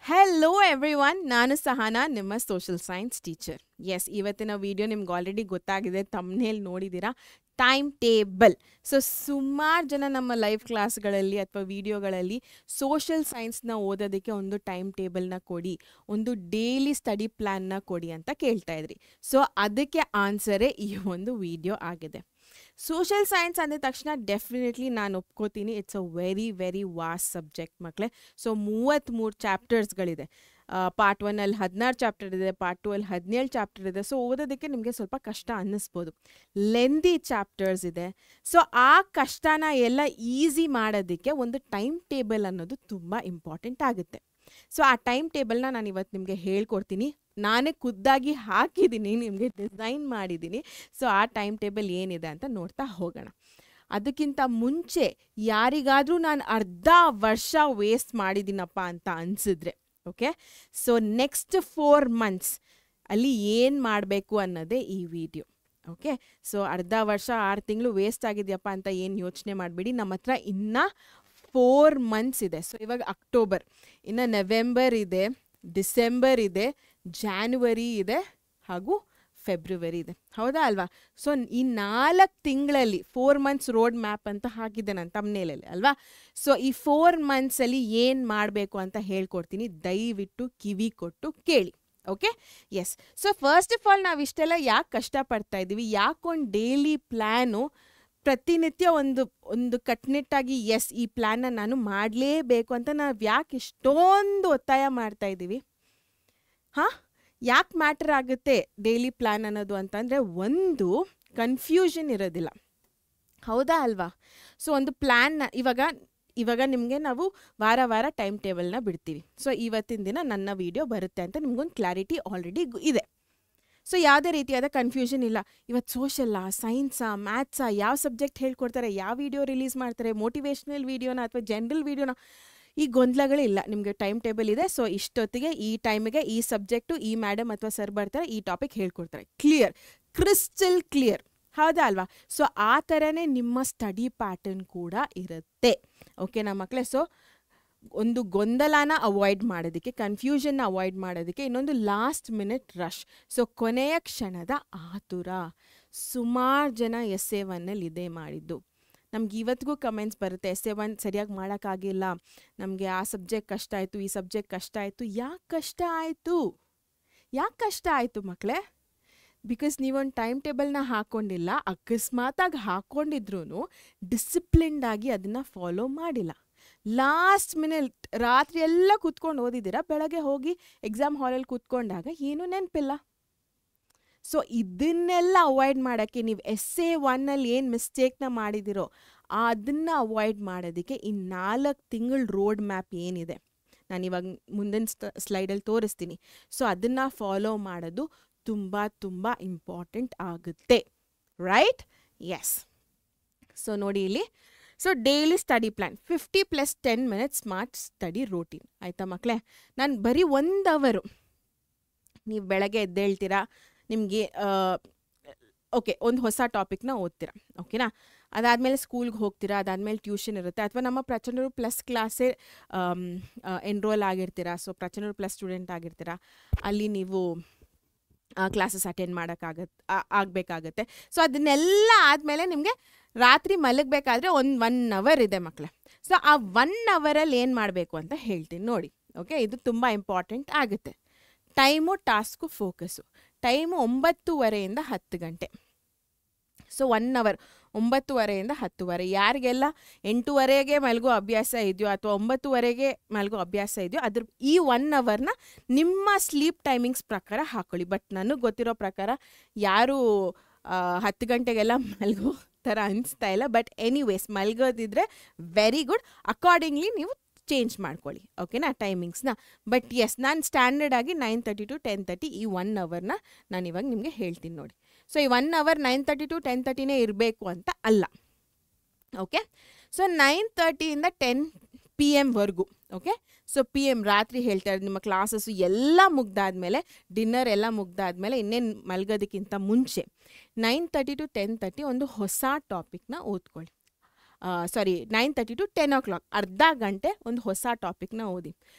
Hello everyone, ನಾನು ಸಹನಾ, ನಿಮ್ಮ social science teacher. S, ಇವತ್ತಿನ ವಿಡಿಯೋ ನಿಮ್ಗೆ ಆಲ್ರೆಡಿ ಗೊತ್ತಾಗಿದೆ, ತಮ್ನೇಲ್ ನೋಡಿದ್ದೀರಾ, ಟೈಮ್ ಟೇಬಲ್. ಸೊ ಸುಮಾರು ಜನ ನಮ್ಮ ಲೈವ್ ಕ್ಲಾಸ್ಗಳಲ್ಲಿ ಅಥವಾ ವಿಡಿಯೋಗಳಲ್ಲಿ ಸೋಷಿಯಲ್ ಸೈನ್ಸ್ನ ಓದೋದಕ್ಕೆ ಒಂದು ಟೈಮ್ ಟೇಬಲ್ನ ಕೊಡಿ, ಒಂದು ಡೈಲಿ ಸ್ಟಡಿ ಪ್ಲ್ಯಾನ್ನ ಕೊಡಿ ಅಂತ ಕೇಳ್ತಾ ಇದ್ರಿ. ಸೊ ಅದಕ್ಕೆ ಆನ್ಸರೇ ಈ ಒಂದು ವಿಡಿಯೋ ಆಗಿದೆ. ಸೋಷಿಯಲ್ ಸೈನ್ಸ್ ಅಂದ ತಕ್ಷಣ ಡೆಫಿನೆಟ್ಲಿ ನಾನು ಒಪ್ಕೋತೀನಿ, it's a very very vast subject ಮಕ್ಕಳೇ. ಸೊ 33 ಚಾಪ್ಟರ್ಸ್ಗಳಿದೆ. ಪಾರ್ಟ್ 1 16 ಚಾಪ್ಟರ್ ಇದೆ, ಪಾರ್ಟ್ 2 17 ಚಾಪ್ಟರ್ ಇದೆ. ಸೊ ಓದೋದಕ್ಕೆ ನಿಮಗೆ ಸ್ವಲ್ಪ ಕಷ್ಟ ಅನ್ನಿಸ್ಬೋದು, ಲೆಂದಿ ಚಾಪ್ಟರ್ಸ್ ಇದೆ. ಸೊ ಆ ಕಷ್ಟನ ಎಲ್ಲ ಈಸಿ ಮಾಡೋದಕ್ಕೆ ಒಂದು ಟೈಮ್ ಟೇಬಲ್ ಅನ್ನೋದು ತುಂಬ ಇಂಪಾರ್ಟೆಂಟ್ ಆಗುತ್ತೆ. ಸೊ ಆ ಟೈಮ್ ಟೇಬಲ್ನ ನಾನು ಇವತ್ತು ನಿಮಗೆ ಹೇಳ್ಕೊಡ್ತೀನಿ. ನಾನೇ ಖುದ್ದಾಗಿ ಹಾಕಿದ್ದೀನಿ, ನಿಮಗೆ ಡಿಸೈನ್ ಮಾಡಿದ್ದೀನಿ. ಸೊ ಆ ಟೈಮ್ ಟೇಬಲ್ ಏನಿದೆ ಅಂತ ನೋಡ್ತಾ ಹೋಗೋಣ. ಅದಕ್ಕಿಂತ ಮುಂಚೆ ಯಾರಿಗಾದರೂ ನಾನು ಅರ್ಧ ವರ್ಷ ವೇಸ್ಟ್ ಮಾಡಿದ್ದೀನಪ್ಪ ಅಂತ ಅನಿಸಿದ್ರೆ, ಓಕೆ, ಸೊ ನೆಕ್ಸ್ಟ್ 4 months ಅಲ್ಲಿ ಏನು ಮಾಡಬೇಕು ಅನ್ನೋದೇ ಈ ವಿಡಿಯೋ. ಓಕೆ, ಸೊ ಅರ್ಧ ವರ್ಷ 6 ತಿಂಗಳು ವೇಸ್ಟ್ ಆಗಿದೆಯಪ್ಪ ಅಂತ ಏನು ಯೋಚನೆ ಮಾಡಬೇಡಿ. ನಮ್ಮ ಹತ್ರ ಇನ್ನೂ 4 months ಇದೆ. ಸೊ ಇವಾಗ ಅಕ್ಟೋಬರ್, ಇನ್ನು ನವೆಂಬರ್ ಇದೆ, ಡಿಸೆಂಬರ್ ಇದೆ, ಜಾನ್ವರಿ ಇದೆ ಹಾಗೂ ಫೆಬ್ರವರಿ ಇದೆ, ಹೌದಾ ಅಲ್ವಾ? ಸೊ ಈ 4 ತಿಂಗಳಲ್ಲಿ 4 months ರೋಡ್ ಮ್ಯಾಪ್ ಅಂತ ಹಾಕಿದ್ದೆ ನಾನು ತಮ್ನೇಲಲ್ಲಿ ಅಲ್ವಾ? ಸೊ ಈ 4 monthsಲ್ಲಿ ಏನು ಮಾಡಬೇಕು ಅಂತ ಹೇಳ್ಕೊಡ್ತೀನಿ, ದಯವಿಟ್ಟು ಕಿವಿ ಕೊಟ್ಟು ಕೇಳಿ. Okay, yes. So first of all ನಾವು ಇಷ್ಟೆಲ್ಲ ಯಾಕೆ ಕಷ್ಟಪಡ್ತಾ ಇದ್ದೀವಿ, ಯಾಕೊಂದು ಡೈಲಿ ಪ್ಲ್ಯಾನು ಪ್ರತಿನಿತ್ಯ ಒಂದು ಕಟ್ನಿಟ್ಟಾಗಿ ಎಸ್ ಈ ಪ್ಲ್ಯಾನ್ನ ನಾನು ಮಾಡಲೇಬೇಕು ಅಂತ ನಾವು ಯಾಕೆ ಇಷ್ಟೊಂದು ಒತ್ತಾಯ ಮಾಡ್ತಾ ಇದ್ದೀವಿ? ಹಾಂ, ಯಾಕೆ ಮ್ಯಾಟರ್ ಆಗುತ್ತೆ ಡೈಲಿ ಪ್ಲ್ಯಾನ್ ಅನ್ನೋದು ಅಂತಂದರೆ, ಒಂದು ಕನ್ಫ್ಯೂಷನ್ ಇರೋದಿಲ್ಲ, ಹೌದಾ ಅಲ್ವಾ? ಸೊ ಒಂದು ಪ್ಲ್ಯಾನ್ನ ಇವಾಗ ನಿಮಗೆ ನಾವು ವಾರ ವಾರ ಟೈಮ್ ಟೇಬಲ್ನ ಬಿಡ್ತೀವಿ. ಸೊ ಇವತ್ತಿನ ದಿನ ನನ್ನ ವಿಡಿಯೋ ಬರುತ್ತೆ ಅಂತ ನಿಮ್ಗೊಂದು ಕ್ಲಾರಿಟಿ ಆಲ್ರೆಡಿ ಇದೆ. ಸೊ ಯಾವುದೇ ರೀತಿಯಾದ ಕನ್ಫ್ಯೂಷನ್ ಇಲ್ಲ. ಇವತ್ತು ಸೋಷಲ್ಲಾ, ಸೈನ್ಸಾ, ಮ್ಯಾಥ್ಸಾ, ಯಾವ ಸಬ್ಜೆಕ್ಟ್ ಹೇಳ್ಕೊಡ್ತಾರೆ, ಯಾವ ವಿಡಿಯೋ ರಿಲೀಸ್ ಮಾಡ್ತಾರೆ, ಮೋಟಿವೇಶ್ನಲ್ ವಿಡಿಯೋನ ಅಥವಾ ಜನರಲ್ ವಿಡಿಯೋನ, ಈ ಗೊಂದಲಗಳಿಲ್ಲ. ನಿಮಗೆ ಟೈಮ್ ಟೇಬಲ್ ಇದೆ. ಸೊ ಇಷ್ಟೊತ್ತಿಗೆ ಈ ಟೈಮಿಗೆ ಈ ಸಬ್ಜೆಕ್ಟು ಈ ಮೇಡಮ್ ಅಥವಾ ಸರ್ ಬರ್ತಾರೆ, ಈ ಟಾಪಿಕ್ ಹೇಳ್ಕೊಡ್ತಾರೆ. ಕ್ಲಿಯರ್, ಕ್ರಿಸ್ಟಲ್ ಕ್ಲಿಯರ್, ಹೌದಾ ಅಲ್ವಾ? ಸೊ ಆ ಥರನೇ ನಿಮ್ಮ ಸ್ಟಡಿ ಪ್ಯಾಟರ್ನ್ ಕೂಡ ಇರುತ್ತೆ. ಓಕೆನಾ ಮಕ್ಕಳೇ? ಸೊ ಒಂದು ಗೊಂದಲನ ಅವಾಯ್ಡ್ ಮಾಡೋದಕ್ಕೆ, ಕನ್ಫ್ಯೂಷನ್ನ ಅವಾಯ್ಡ್ ಮಾಡೋದಕ್ಕೆ, ಇನ್ನೊಂದು ಲಾಸ್ಟ್ ಮಿನಿಟ್ ರಶ್. ಸೊ ಕೊನೆಯ ಕ್ಷಣದ ಆತುರ. ಸುಮಾರು ಜನ essay 1 ಇದೇ ಮಾಡಿದ್ದು. ನಮ್ಗೆ ಇವತ್ತಿಗೂ ಕಮೆಂಟ್ಸ್ ಬರುತ್ತೆ, essay 1 ಸರಿಯಾಗಿ ಮಾಡೋಕ್ಕಾಗಿಲ್ಲ, ನಮಗೆ ಆ ಸಬ್ಜೆಕ್ಟ್ ಕಷ್ಟ ಆಯಿತು, ಈ ಸಬ್ಜೆಕ್ಟ್ ಕಷ್ಟ ಆಯಿತು. ಯಾಕೆ ಕಷ್ಟ ಆಯಿತು? ಯಾಕೆ ಕಷ್ಟ ಆಯಿತು ಮಕ್ಕಳೇ? ಬಿಕಾಸ್ ನೀವೊಂದು ಟೈಮ್ ಟೇಬಲ್ನ ಹಾಕ್ಕೊಂಡಿಲ್ಲ, ಅಕಸ್ಮಾತಾಗಿ ಹಾಕ್ಕೊಂಡಿದ್ರೂ ಡಿಸಿಪ್ಲಿನ್ಡಾಗಿ ಅದನ್ನು ಫಾಲೋ ಮಾಡಿಲ್ಲ. ಲಾಸ್ಟ್ ಮಿನಿಟ್ ರಾತ್ರಿ ಎಲ್ಲ ಕೂತ್ಕೊಂಡು ಓದಿದ್ದೀರಾ, ಬೆಳಗ್ಗೆ ಹೋಗಿ ಎಕ್ಸಾಮ್ ಹಾಲಲ್ಲಿ ಕೂತ್ಕೊಂಡಾಗ ಏನೂ ನೆನಪಿಲ್ಲ. ಸೊ ಇದನ್ನೆಲ್ಲ ಅವಾಯ್ಡ್ ಮಾಡೋಕ್ಕೆ, ನೀವು essay 1 ಏನು ಮಿಸ್ಟೇಕ್ನ ಮಾಡಿದಿರೋ ಅದನ್ನು ಅವಾಯ್ಡ್ ಮಾಡೋದಕ್ಕೆ ಈ 4 ತಿಂಗಳ ರೋಡ್ ಮ್ಯಾಪ್ ಏನಿದೆ, ನಾನು ಇವಾಗ ಮುಂದಿನ ಸ್ಲೈಡಲ್ಲಿ ತೋರಿಸ್ತೀನಿ. ಸೊ ಅದನ್ನು ಫಾಲೋ ಮಾಡೋದು ತುಂಬ ತುಂಬ ಇಂಪಾರ್ಟೆಂಟ್ ಆಗುತ್ತೆ, ರೈಟ್? ಎಸ್. ಸೊ ನೋಡಿ ಇಲ್ಲಿ, so daily study plan 50 + 10 minutes smart study routine, ಆಯಿತಾ ಮಕ್ಕಳೇ? ನಾನು ಬರೀ 1 hour, ನೀವು ಬೆಳಗ್ಗೆ ಎದ್ದೇಳ್ತೀರಾ, ನಿಮಗೆ ಓಕೆ ಒಂದು ಹೊಸ ಟಾಪಿಕ್ನ ಓದ್ತೀರಾ, ಓಕೆನಾ? ಅದಾದಮೇಲೆ ಸ್ಕೂಲ್ಗೆ ಹೋಗ್ತೀರಾ, ಅದಾದಮೇಲೆ ಟ್ಯೂಷನ್ ಇರುತ್ತೆ, ಅಥವಾ ನಮ್ಮ ಪ್ರಚಂಡರು ಪ್ಲಸ್ ಕ್ಲಾಸೇ ಎನ್ರೋಲ್ ಆಗಿರ್ತೀರಾ. ಸೊ ಪ್ರಚಂಡರು ಪ್ಲಸ್ ಸ್ಟೂಡೆಂಟ್ ಆಗಿರ್ತೀರಾ, ಅಲ್ಲಿ ನೀವು ಕ್ಲಾಸಸ್ ಅಟೆಂಡ್ ಆಗಬೇಕಾಗತ್ತೆ. ಸೊ ಅದನ್ನೆಲ್ಲ ಆದಮೇಲೆ ನಿಮಗೆ ರಾತ್ರಿ ಮಲಗಬೇಕಾದ್ರೆ 1 hour ಇದೆ ಮಕ್ಕಳೇ. ಸೊ ಆ 1 hour ಏನು ಮಾಡಬೇಕು ಅಂತ ಹೇಳ್ತೀನಿ ನೋಡಿ. ಓಕೆ, ಇದು ತುಂಬ ಇಂಪಾರ್ಟೆಂಟ್ ಆಗುತ್ತೆ. Time, task, focus. ಟೈಮು 9:30 - 10 ಗಂಟೆ. So 1 hour 9:30 - 10:30. ಯಾರಿಗೆಲ್ಲ 8:30ಗೆ ಮಲಗೋ ಅಭ್ಯಾಸ ಇದೆಯೋ ಅಥವಾ 9:30ಗೆ ಮಲಗೋ ಅಭ್ಯಾಸ ಇದೆಯೋ ಈ 1 hourನ ನಿಮ್ಮ ಸ್ಲೀಪ್ ಟೈಮಿಂಗ್ಸ್ ಪ್ರಕಾರ ಹಾಕ್ಕೊಳ್ಳಿ. ಬಟ್ ನನಗೆ ಗೊತ್ತಿರೋ ಪ್ರಕಾರ ಯಾರು 10 ಗಂಟೆಗೆಲ್ಲ ಮಲಗೋ ಥರ ಅನಿಸ್ತಾ ಇಲ್ಲ. ಬಟ್ ಎನಿವೇಸ್, ಮಲಗೋದಿದ್ರೆ ವೆರಿ ಗುಡ್, ಅಕಾರ್ಡಿಂಗ್ಲಿ ನೀವು ಚೇಂಜ್ ಮಾಡ್ಕೊಳ್ಳಿ, ಓಕೆನಾ, ಟೈಮಿಂಗ್ಸ್ನ. ಬಟ್ ಎಸ್, ನಾನು ಸ್ಟ್ಯಾಂಡರ್ಡ್ ಆಗಿ 9:30 to 10:30 ಈ 1 hourನ ನಾನು ಇವಾಗ ನಿಮಗೆ ಹೇಳ್ತೀನಿ ನೋಡಿ. ಸೊ ಈ 1 hour 9:30 to 10:30ನೇ ಇರಬೇಕು ಅಂತ ಅಲ್ಲ, ಓಕೆ? ಸೊ 9:30 - 10 PM ವರೆಗೂ, ಓಕೆ? ಸೊ PM ರಾತ್ರಿ ಹೇಳ್ತಾ ಇರೋದು, ನಿಮ್ಮ ಕ್ಲಾಸಸ್ಸು ಎಲ್ಲ ಮುಗ್ದಾದ್ಮೇಲೆ, ಡಿನ್ನರ್ ಎಲ್ಲ ಮುಗ್ದಾದ್ಮೇಲೆ, ಇನ್ನೇನು ಮಲಗೋದಕ್ಕಿಂತ ಮುಂಚೆ 9:30 to 10:30 ಒಂದು ಹೊಸ ಟಾಪಿಕ್ನ ಓದ್ಕೊಳ್ಳಿ. 9:30 to 10 o'clock ಅರ್ಧ ಗಂಟೆ ಒಂದು ಹೊಸ ಟಾಪಿಕ್ನ ಓದಿ.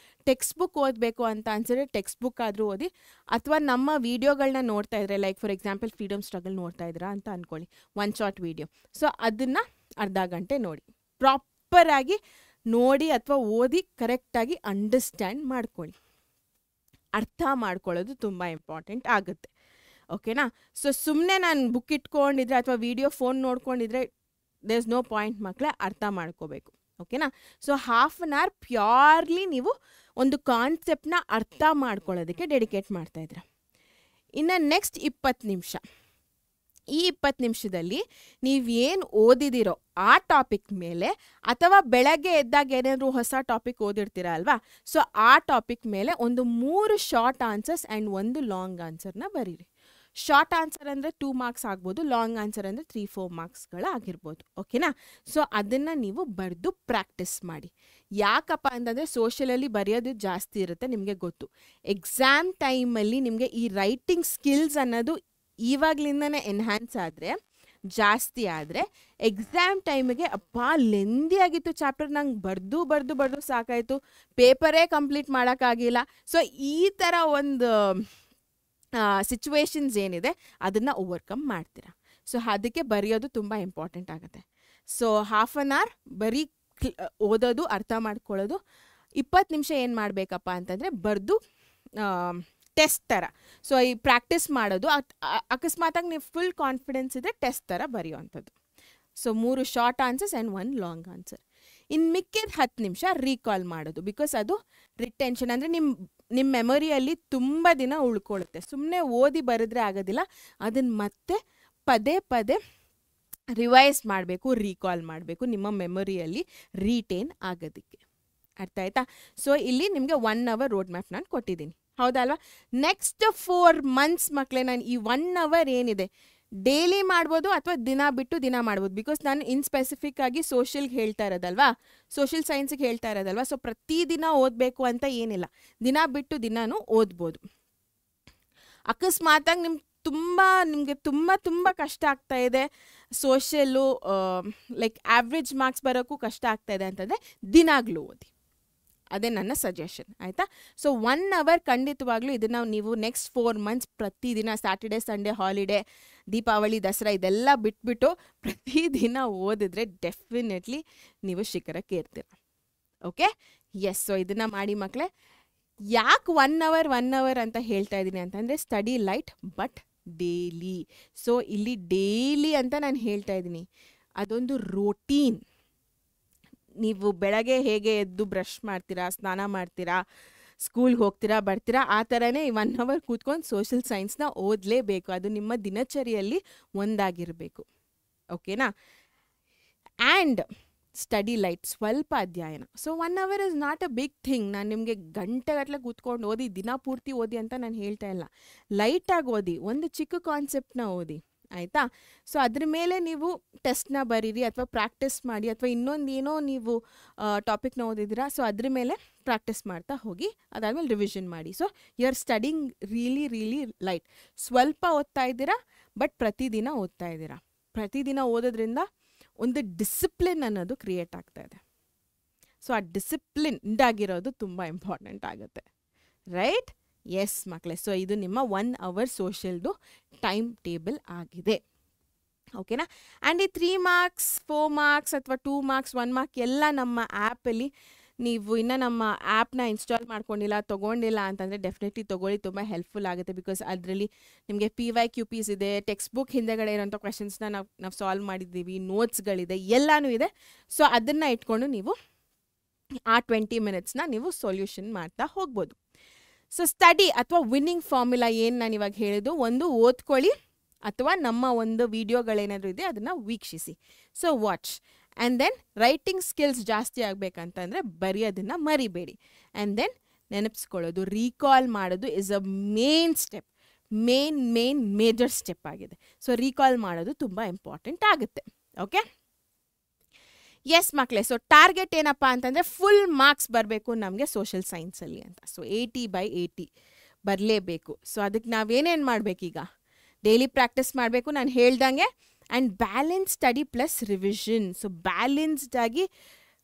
ಟೆಕ್ಸ್ಟ್ ಬುಕ್ ಓದಬೇಕು ಅಂತ ಅನ್ಸಿದ್ರೆ ಟೆಕ್ಸ್ಟ್ ಬುಕ್ ಆದರೂ ಓದಿ, ಅಥವಾ ನಮ್ಮ ವೀಡಿಯೋಗಳನ್ನ ನೋಡ್ತಾ ಇದ್ರೆ, like for example freedom struggle ನೋಡ್ತಾ ಇದ್ದೀರಾ ಅಂತ ಅಂದ್ಕೊಳ್ಳಿ, 1 ಶಾರ್ಟ್ ವೀಡಿಯೋ. ಸೊ ಅದನ್ನು ಅರ್ಧ ಗಂಟೆ ನೋಡಿ, ಪ್ರಾಪರಾಗಿ ನೋಡಿ ಅಥವಾ ಓದಿ ಕರೆಕ್ಟಾಗಿ ಅಂಡರ್ಸ್ಟ್ಯಾಂಡ್ ಮಾಡ್ಕೊಳ್ಳಿ. ಅರ್ಥ ಮಾಡ್ಕೊಳ್ಳೋದು ತುಂಬ ಇಂಪಾರ್ಟೆಂಟ್ ಆಗುತ್ತೆ. ಓಕೆನಾ? ಸೊ ಸುಮ್ಮನೆ ನಾನು ಬುಕ್ ಇಟ್ಕೊಂಡಿದ್ರೆ ಅಥವಾ ವಿಡಿಯೋ ಫೋನ್ ನೋಡ್ಕೊಂಡಿದ್ರೆ ದೇರ್ ಇಸ್ ನೋ ಪಾಯಿಂಟ್ ಮಕ್ಕಳೇ. ಅರ್ಥ ಮಾಡ್ಕೋಬೇಕು. ಓಕೆನಾ? ಸೊ 1/2 an hour ಪ್ಯೂರ್ಲಿ ನೀವು ಒಂದು ಕಾನ್ಸೆಪ್ಟ್ನ ಅರ್ಥ ಮಾಡ್ಕೊಳ್ಳೋದಕ್ಕೆ ಡೆಡಿಕೇಟ್ ಮಾಡ್ತಾಯಿದ್ರ. ಇನ್ನು ನೆಕ್ಸ್ಟ್ 20 ನಿಮಿಷ, ಈ 20 ನಿಮಿಷದಲ್ಲಿ ನೀವೇನು ಓದಿದಿರೋ ಆ ಟಾಪಿಕ್ ಮೇಲೆ, ಅಥವಾ ಬೆಳಗ್ಗೆ ಎದ್ದಾಗ ಏನಾದರೂ ಹೊಸ ಟಾಪಿಕ್ ಓದಿರ್ತೀರ ಅಲ್ವಾ, ಸೊ ಆ ಟಾಪಿಕ್ ಮೇಲೆ ಒಂದು 3 ಶಾರ್ಟ್ ಆನ್ಸರ್ಸ್ ಆ್ಯಂಡ್ 1 ಲಾಂಗ್ ಆನ್ಸರ್ನ ಬರೀರಿ. ಶಾರ್ಟ್ ಆನ್ಸರ್ ಅಂದರೆ 2 ಮಾರ್ಕ್ಸ್ ಆಗ್ಬೋದು, ಲಾಂಗ್ ಆನ್ಸರ್ ಅಂದರೆ 3-4 ಮಾರ್ಕ್ಸ್ಗಳಾಗಿರ್ಬೋದು. ಓಕೆನಾ? ಸೊ ಅದನ್ನು ನೀವು ಬರೆದು ಪ್ರಾಕ್ಟೀಸ್ ಮಾಡಿ. ಯಾಕಪ್ಪ ಅಂತಂದರೆ ಸೋಷಿಯಲಲ್ಲಿ ಬರೆಯೋದು ಜಾಸ್ತಿ ಇರುತ್ತೆ, ನಿಮಗೆ ಗೊತ್ತು. ಎಕ್ಸಾಮ್ ಟೈಮಲ್ಲಿ ನಿಮಗೆ ಈ ರೈಟಿಂಗ್ ಸ್ಕಿಲ್ಸ್ ಅನ್ನೋದು ಇವಾಗಲಿಂದನೇ ಎನ್ಹ್ಯಾನ್ಸ್ ಆದರೆ, ಜಾಸ್ತಿ ಆದರೆ, ಎಕ್ಸಾಮ್ ಟೈಮಿಗೆ ಅಪ್ಪ ಲೆಂದಿ ಆಗಿತ್ತು ಚಾಪ್ಟರ್, ನಂಗೆ ಬರೆದು ಸಾಕಾಯಿತು, ಪೇಪರೇ ಕಂಪ್ಲೀಟ್ ಮಾಡೋಕ್ಕಾಗಿಲ್ಲ. ಸೊ ಈ ಥರ ಒಂದು ಸಿಚುವೇಶನ್ಸ್ ಏನಿದೆ ಅದನ್ನು ಓವರ್ಕಮ್ ಮಾಡ್ತೀರಾ. ಸೊ ಅದಕ್ಕೆ ಬರೆಯೋದು ತುಂಬ ಇಂಪಾರ್ಟೆಂಟ್ ಆಗುತ್ತೆ. ಸೊ 1/2 an hour ಬರೀ ಓದೋದು, ಅರ್ಥ ಮಾಡ್ಕೊಳ್ಳೋದು. 20 ನಿಮಿಷ ಏನು ಮಾಡಬೇಕಪ್ಪ ಅಂತಂದರೆ ಬರೆದು ಟೆಸ್ಟ್ ಥರ, ಸೊ ಈ ಪ್ರಾಕ್ಟೀಸ್ ಮಾಡೋದು. ಅಕಸ್ಮಾತಾಗಿ ನೀವು ಫುಲ್ ಕಾನ್ಫಿಡೆನ್ಸ್ ಇದ್ದರೆ ಟೆಸ್ಟ್ ಥರ ಬರೆಯೋವಂಥದ್ದು. So 3 short answers and 1 long answer. ಇನ್ನು ಮಿಕ್ಕಿದ 10 ನಿಮಿಷ ರೀಕಾಲ್ ಮಾಡೋದು, ಬಿಕಾಸ್ ಅದು ರಿಟೆನ್ಷನ್ ಅಂದರೆ ನಿಮ್ಮ ಮೆಮೊರಿಯಲ್ಲಿ ತುಂಬ ದಿನ ಉಳ್ಕೊಳ್ಳುತ್ತೆ. ಸುಮ್ಮನೆ ಓದಿ ಬರೆದ್ರೆ ಆಗೋದಿಲ್ಲ, ಅದನ್ನು ಮತ್ತೆ ಪದೇ ರಿವೈಸ್ ಮಾಡಬೇಕು, ರೀಕಾಲ್ ಮಾಡಬೇಕು, ನಿಮ್ಮ ಮೆಮೊರಿಯಲ್ಲಿ ರೀಟೇನ್ ಆಗೋದಕ್ಕೆ. ಅರ್ಥ ಆಯ್ತಾ? ಸೊ ಇಲ್ಲಿ ನಿಮಗೆ 1 hour ರೋಡ್ ಮ್ಯಾಪ್ ನಾನು ಕೊಟ್ಟಿದ್ದೀನಿ, ಹೌದಲ್ವಾ? ನೆಕ್ಸ್ಟ್ 4 months ಮಕ್ಕಳೇ, ನಾನು ಈ 1 hour ಏನಿದೆ ಡೈಲಿ ಮಾಡ್ಬೋದು ಅಥವಾ ದಿನ ಬಿಟ್ಟು ದಿನ ಮಾಡ್ಬೋದು. ಬಿಕಾಸ್ ನಾನು ಇನ್ ಸ್ಪೆಸಿಫಿಕ್ ಆಗಿ ಸೋಷಿಯಲ್ಗೆ ಹೇಳ್ತಾ ಇರೋದಲ್ವಾ, ಸೋಷಿಯಲ್ ಸೈನ್ಸಿಗೆ ಹೇಳ್ತಾ ಇರೋದಲ್ವಾ. ಸೊ ಪ್ರತಿದಿನ ಓದಬೇಕು ಅಂತ ಏನಿಲ್ಲ, ದಿನ ಬಿಟ್ಟು ದಿನಾನೂ ಓದ್ಬೋದು. ಅಕಸ್ಮಾತಾಗಿ ನಿಮಗೆ ತುಂಬ ಕಷ್ಟ ಆಗ್ತಾ ಇದೆ ಸೋಷಿಯಲ್ಲು, ಲೈಕ್ ಆವ್ರೇಜ್ ಮಾರ್ಕ್ಸ್ ಬರೋಕ್ಕೂ ಕಷ್ಟ ಆಗ್ತಾ ಇದೆ ಅಂತಂದರೆ ದಿನಾಗಲೂ ಓದಿ. ಅದೇ ನನ್ನ ಸಜೆಷನ್. ಆಯಿತಾ? ಸೊ 1 hour ಖಂಡಿತವಾಗ್ಲೂ ಇದನ್ನು ನೀವು ನೆಕ್ಸ್ಟ್ 4 months ಪ್ರತಿದಿನ, Saturday Sunday holiday, Deepavali Dasara ಇದೆಲ್ಲ ಬಿಟ್ಬಿಟ್ಟು ಪ್ರತಿದಿನ ಓದಿದ್ರೆ ಡೆಫಿನೆಟ್ಲಿ ನೀವು ಶಿಖರಕ್ಕೆ ಏರ್ತೀರ. ಓಕೆ? ಎಸ್. ಸೊ ಇದನ್ನು ಮಾಡಿ ಮಕ್ಕಳೇ. ಯಾಕೆ 1 hour ಅಂತ ಹೇಳ್ತಾ ಇದ್ದೀನಿ ಅಂತಂದರೆ study light but daily. So ಇಲ್ಲಿ ಡೈಲಿ ಅಂತ ನಾನು ಹೇಳ್ತಾ ಇದ್ದೀನಿ, ಅದೊಂದು ರೋಟೀನ್. ನೀವು ಬೆಳಗ್ಗೆ ಹೇಗೆ ಎದ್ದು ಬ್ರಷ್ ಮಾಡ್ತೀರಾ, ಸ್ನಾನ ಮಾಡ್ತೀರಾ, ಸ್ಕೂಲ್ಗೆ ಹೋಗ್ತೀರಾ, ಬರ್ತೀರಾ, ಆ ಥರನೇ 1 hour ಕೂತ್ಕೊಂಡು ಸೋಷಿಯಲ್ ಸೈನ್ಸ್ನ ಓದಲೇಬೇಕು. ಅದು ನಿಮ್ಮ ದಿನಚರಿಯಲ್ಲಿ ಒಂದಾಗಿರಬೇಕು. ಓಕೆನಾ? ಆ್ಯಂಡ್ ಸ್ಟಡಿ ಲೈಟ್, ಸ್ವಲ್ಪ ಅಧ್ಯಯನ. So 1 hour is not a big thing. ನಾನು ನಿಮಗೆ ಗಂಟೆಗಟ್ಟಲೆ ಕೂತ್ಕೊಂಡು ಓದಿ, ದಿನ ಪೂರ್ತಿ ಓದಿ ಅಂತ ನಾನು ಹೇಳ್ತಾ ಇಲ್ಲ. ಲೈಟಾಗಿ ಓದಿ, ಒಂದು ಚಿಕ್ಕ ಕಾನ್ಸೆಪ್ಟ್ನ ಓದಿ. ಆಯಿತಾ? ಸೊ ಅದ್ರ ಮೇಲೆ ನೀವು ಟೆಸ್ಟ್ನ ಬರೀರಿ, ಅಥವಾ ಪ್ರಾಕ್ಟೀಸ್ ಮಾಡಿ, ಅಥವಾ ಇನ್ನೊಂದು ಏನೋ ನೀವು ಟಾಪಿಕ್ನ ಓದಿದ್ದೀರಾ, ಸೊ ಅದ್ರ ಮೇಲೆ ಪ್ರಾಕ್ಟೀಸ್ ಮಾಡ್ತಾ ಹೋಗಿ, ಅದಾದಮೇಲೆ ರಿವಿಷನ್ ಮಾಡಿ. So you are studying really light. ಸ್ವಲ್ಪ ಓದ್ತಾ ಇದ್ದೀರಾ, ಬಟ್ ಪ್ರತಿದಿನ ಓದ್ತಾ ಇದ್ದೀರಾ. ಪ್ರತಿದಿನ ಓದೋದ್ರಿಂದ ಒಂದು ಡಿಸಿಪ್ಲಿನ್ ಅನ್ನೋದು ಕ್ರಿಯೇಟ್ ಆಗ್ತಾ ಇದೆ. ಸೊ ಆ ಡಿಸಿಪ್ಲಿನ್ಡ್ ಆಗಿರೋದು ತುಂಬ ಇಂಪಾರ್ಟೆಂಟ್ ಆಗುತ್ತೆ. ರೈಟ್? ಎಸ್ ಮಕ್ಕಳೇ. ಸೊ ಇದು ನಿಮ್ಮ 1 hour ಸೋಷಿಯಲ್ದು ಟೈಮ್ ಟೇಬಲ್ ಆಗಿದೆ. ಓಕೆನಾ? ಆ್ಯಂಡ್ ಈ 3 marks 4 marks ಅಥವಾ 2 marks 1 mark ಎಲ್ಲ ನಮ್ಮ ಆ್ಯಪಲ್ಲಿ, ನೀವು ಇನ್ನೂ ನಮ್ಮ ಆ್ಯಪ್ನ ಇನ್ಸ್ಟಾಲ್ ಮಾಡ್ಕೊಂಡಿಲ್ಲ, ತೊಗೊಂಡಿಲ್ಲ ಅಂತಂದರೆ ಡೆಫಿನೆಟ್ಲಿ ತೊಗೊಳ್ಳಿ, ತುಂಬ ಹೆಲ್ಪ್ಫುಲ್ ಆಗುತ್ತೆ. ಬಿಕಾಸ್ ಅದರಲ್ಲಿ ನಿಮಗೆ PYQPs ಇದೆ, ಟೆಕ್ಸ್ಟ್ ಬುಕ್ ಹಿಂದೆಗಡೆ ಇರೋಂಥ ಕ್ವೆಶನ್ಸ್ನ ನಾವು ಸಾಲ್ವ್ ಮಾಡಿದ್ದೀವಿ, ನೋಟ್ಸ್ಗಳಿದೆ, ಎಲ್ಲನೂ ಇದೆ. ಸೊ ಅದನ್ನು ಇಟ್ಕೊಂಡು ನೀವು ಆ 20 minutesನ ನೀವು ಸೊಲ್ಯೂಷನ್ ಮಾಡ್ತಾ ಹೋಗ್ಬೋದು. ಸೊ ಸ್ಟಡಿ ಅಥವಾ ವಿನ್ನಿಂಗ್ ಫಾರ್ಮುಲಾ ಏನು ನಾನು ಇವಾಗ ಹೇಳಿದ್ದು, ಒಂದು ಓದ್ಕೊಳ್ಳಿ, ಅಥವಾ ನಮ್ಮ ಒಂದು ವಿಡಿಯೋಗಳೇನಾದರೂ ಇದೆ ಅದನ್ನು ವೀಕ್ಷಿಸಿ. So watch. And then writing skills ಜಾಸ್ತಿ ಆಗಬೇಕಂತಂದರೆ ಬರೆಯೋದನ್ನು ಮರಿಬೇಡಿ. ಆ್ಯಂಡ್ ದೆನ್ ನೆನಪಿಸ್ಕೊಳ್ಳೋದು, ರೀಕಾಲ್ ಮಾಡೋದು is a main step, major step ಆಗಿದೆ. ಸೊ ರೀಕಾಲ್ ಮಾಡೋದು ತುಂಬ ಇಂಪಾರ್ಟೆಂಟ್ ಆಗುತ್ತೆ. ಓಕೆ? ಎಸ್ ಮಕ್ಕಳೇ. ಸೊ ಟಾರ್ಗೆಟ್ ಏನಪ್ಪ ಅಂತಂದರೆ ಫುಲ್ ಮಾರ್ಕ್ಸ್ ಬರಬೇಕು ನಮಗೆ ಸೋಷಿಯಲ್ ಸೈನ್ಸಲ್ಲಿ ಅಂತ. ಸೊ 80/80 ಬರಲೇಬೇಕು. ಸೊ ಅದಕ್ಕೆ ನಾವೇನೇನು ಮಾಡಬೇಕೀಗ? ಡೈಲಿ ಪ್ರಾಕ್ಟೀಸ್ ಮಾಡಬೇಕು, ನಾನು ಹೇಳ್ದಂಗೆ and balance study plus revision. So balanced ಆಗಿ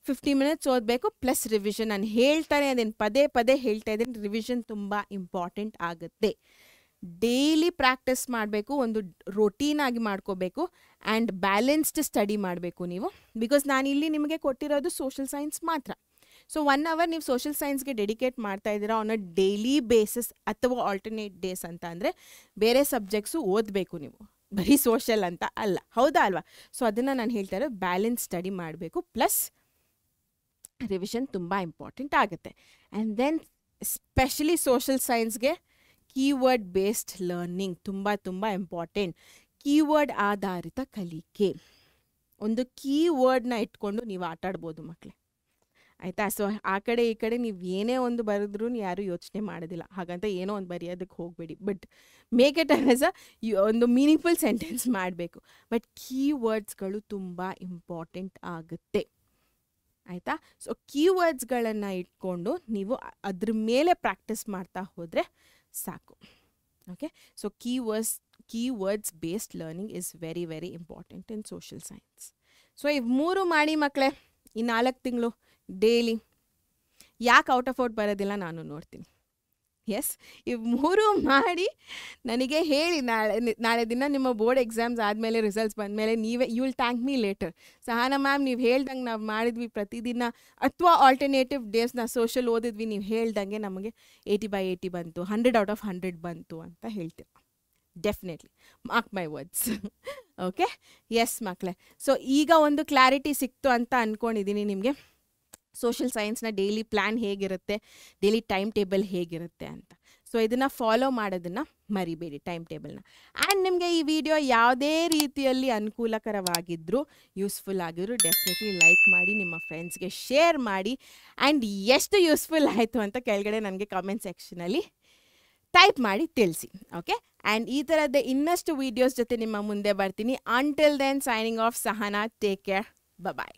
50 ಮಿನಿಟ್ಸ್ ಓದಬೇಕು ಪ್ಲಸ್ ರಿವಿಷನ್. ನಾನು ಹೇಳ್ತಾನೆ ಅದೇನು ಪದೇ ಪದೇ ಹೇಳ್ತಾ ಇದ್ದೀನಿ, ರಿವಿಷನ್ ತುಂಬ ಇಂಪಾರ್ಟೆಂಟ್ ಆಗುತ್ತೆ. ಡೈಲಿ ಪ್ರಾಕ್ಟೀಸ್ ಮಾಡಬೇಕು, ಒಂದು ರೊಟೀನ್ ಆಗಿ ಮಾಡ್ಕೋಬೇಕು ಆ್ಯಂಡ್ ಬ್ಯಾಲೆನ್ಸ್ಡ್ ಸ್ಟಡಿ ಮಾಡಬೇಕು ನೀವು. ಬಿಕಾಸ್ ನಾನು ಇಲ್ಲಿ ನಿಮಗೆ ಕೊಟ್ಟಿರೋದು ಸೋಷಲ್ ಸೈನ್ಸ್ ಮಾತ್ರ. ಸೊ 1 ಅವರ್ ನೀವು ಸೋಷಲ್ ಸೈನ್ಸ್ಗೆ ಡೆಡಿಕೇಟ್ ಮಾಡ್ತಾ ಇದ್ದೀರಾ ಆನ್ ಅ ಡೈಲಿ ಬೇಸಿಸ್ ಅಥವಾ ಆಲ್ಟರ್ನೇಟ್ ಡೇಸ್ ಅಂತ ಅಂದರೆ ಬೇರೆ ಸಬ್ಜೆಕ್ಟ್ಸು ಓದಬೇಕು ನೀವು, ಬರೀ ಸೋಷಲ್ ಅಂತ ಅಲ್ಲ. ಹೌದಾ ಅಲ್ವಾ? ಸೊ ಅದನ್ನು ನಾನು ಹೇಳ್ತಾ ಇರೋದು ಬ್ಯಾಲೆನ್ಸ್ ಸ್ಟಡಿ ಮಾಡಬೇಕು ಪ್ಲಸ್ ರಿವಿಷನ್ ತುಂಬ ಇಂಪಾರ್ಟೆಂಟ್ ಆಗುತ್ತೆ. ಆ್ಯಂಡ್ ದೆನ್ ಸ್ಪೆಷಲಿ ಸೋಷಲ್ ಸೈನ್ಸ್ಗೆ ಕೀವರ್ಡ್ ಬೇಸ್ಡ್ ಲರ್ನಿಂಗ್ ತುಂಬ ತುಂಬ ಇಂಪಾರ್ಟೆಂಟ್. ಕೀವರ್ಡ್ ಆಧಾರಿತ ಕಲಿಕೆ. ಒಂದು ಕೀವರ್ಡ್ನ ಇಟ್ಕೊಂಡು ನೀವು ಆಟಾಡ್ಬೋದು ಮಕ್ಕಳೇ, ಆಯಿತಾ? ಸೊ ಆ ಕಡೆ ಈ ಕಡೆ ನೀವು ಏನೇ ಒಂದು ಬರೆದ್ರೂ ಯಾರೂ ಯೋಚನೆ ಮಾಡೋದಿಲ್ಲ, ಹಾಗಂತ ಏನೋ ಒಂದು ಬರೆಯೋದಕ್ಕೆ ಹೋಗಬೇಡಿ. ಬಟ್ ಮೇಕ್ ಇಟ್ ಆಸ್ ಒಂದು ಮೀನಿಂಗ್ಫುಲ್ ಸೆಂಟೆನ್ಸ್ ಮಾಡಬೇಕು. ಬಟ್ ಕೀವರ್ಡ್ಸ್ಗಳು ತುಂಬ ಇಂಪಾರ್ಟೆಂಟ್ ಆಗುತ್ತೆ, ಆಯಿತಾ? ಸೊ ಕೀವರ್ಡ್ಸ್ಗಳನ್ನು ಇಟ್ಕೊಂಡು ನೀವು ಅದ್ರ ಮೇಲೆ ಪ್ರಾಕ್ಟೀಸ್ ಮಾಡ್ತಾ ಹೋದರೆ ಸಾಕು. Okay, so keywords based learning is very very important in social science. So ಇವು 3 ಮಾಡಿ ಮಕ್ಕಳೇ ಈ 4 ತಿಂಗಳು ಡೈಲಿ. ಯಾಕೆ ಔಟ್ ಆಫ್ ಔಟ್ ಬರೋದಿಲ್ಲ ನಾನು ನೋಡ್ತೀನಿ. ಎಸ್, ಇವು 3 ಮಾಡಿ ನನಗೆ ಹೇಳಿ. ನಾಳೆ ದಿನ ನಿಮ್ಮ ಬೋರ್ಡ್ ಎಕ್ಸಾಮ್ಸ್ ಆದಮೇಲೆ ರಿಸಲ್ಟ್ಸ್ ಬಂದಮೇಲೆ ನೀವೇ you will thank me later. Sahana ma'am ನೀವು ಹೇಳ್ದಂಗೆ ನಾವು ಮಾಡಿದ್ವಿ ಪ್ರತಿದಿನ, ಅಥವಾ ಆಲ್ಟರ್ನೇಟಿವ್ ಡೇಸ್ನ ಸೋಷಲ್ ಓದಿದ್ವಿ, ನೀವು ಹೇಳ್ದಂಗೆ ನಮಗೆ 80/80 ಬಂತು, 100 ಔಟ್ ಆಫ್ 100 ಬಂತು ಅಂತ ಹೇಳ್ತೀರ. Definitely mark my words. Okay, yes ಮಕ್ಕಳೇ. ಸೊ ಈಗ ಒಂದು ಕ್ಲಾರಿಟಿ ಸಿಕ್ತು ಅಂತ ಅಂದ್ಕೊಂಡಿದ್ದೀನಿ ನಿಮಗೆ. ಸೋಷಲ್ ಸೈನ್ಸ್ನ ಡೈಲಿ ಪ್ಲ್ಯಾನ್ ಹೇಗಿರುತ್ತೆ, ಡೈಲಿ ಟೈಮ್ ಟೇಬಲ್ ಹೇಗಿರುತ್ತೆ ಅಂತ. ಸೊ ಇದನ್ನು ಫಾಲೋ ಮಾಡೋದನ್ನು ಮರಿಬೇಡಿ, ಟೈಮ್ ಟೇಬಲ್ನ. ಆ್ಯಂಡ್ ನಿಮಗೆ ಈ ವಿಡಿಯೋ ಯಾವುದೇ ರೀತಿಯಲ್ಲಿ ಅನುಕೂಲಕರವಾಗಿದ್ದರೂ, ಯೂಸ್ಫುಲ್ ಆಗಿದ್ರು ಡೆಫಿನೆಟ್ಲಿ ಲೈಕ್ ಮಾಡಿ, ನಿಮ್ಮ ಫ್ರೆಂಡ್ಸ್ಗೆ ಶೇರ್ ಮಾಡಿ. ಆ್ಯಂಡ್ ಎಷ್ಟು ಯೂಸ್ಫುಲ್ ಆಯಿತು ಅಂತ ಕೆಳಗಡೆ ನನಗೆ ಕಾಮೆಂಟ್ ಸೆಕ್ಷನಲ್ಲಿ ಟೈಪ್ ಮಾಡಿ ತಿಳಿಸಿ. ಓಕೆ, ಆ್ಯಂಡ್ ಈ ಥರದ್ದೇ ಇನ್ನಷ್ಟು ವೀಡಿಯೋಸ್ ಜೊತೆ ನಿಮ್ಮ ಮುಂದೆ ಬರ್ತೀನಿ. Until then signing off Sahana. Take care, ಬಾಯ್.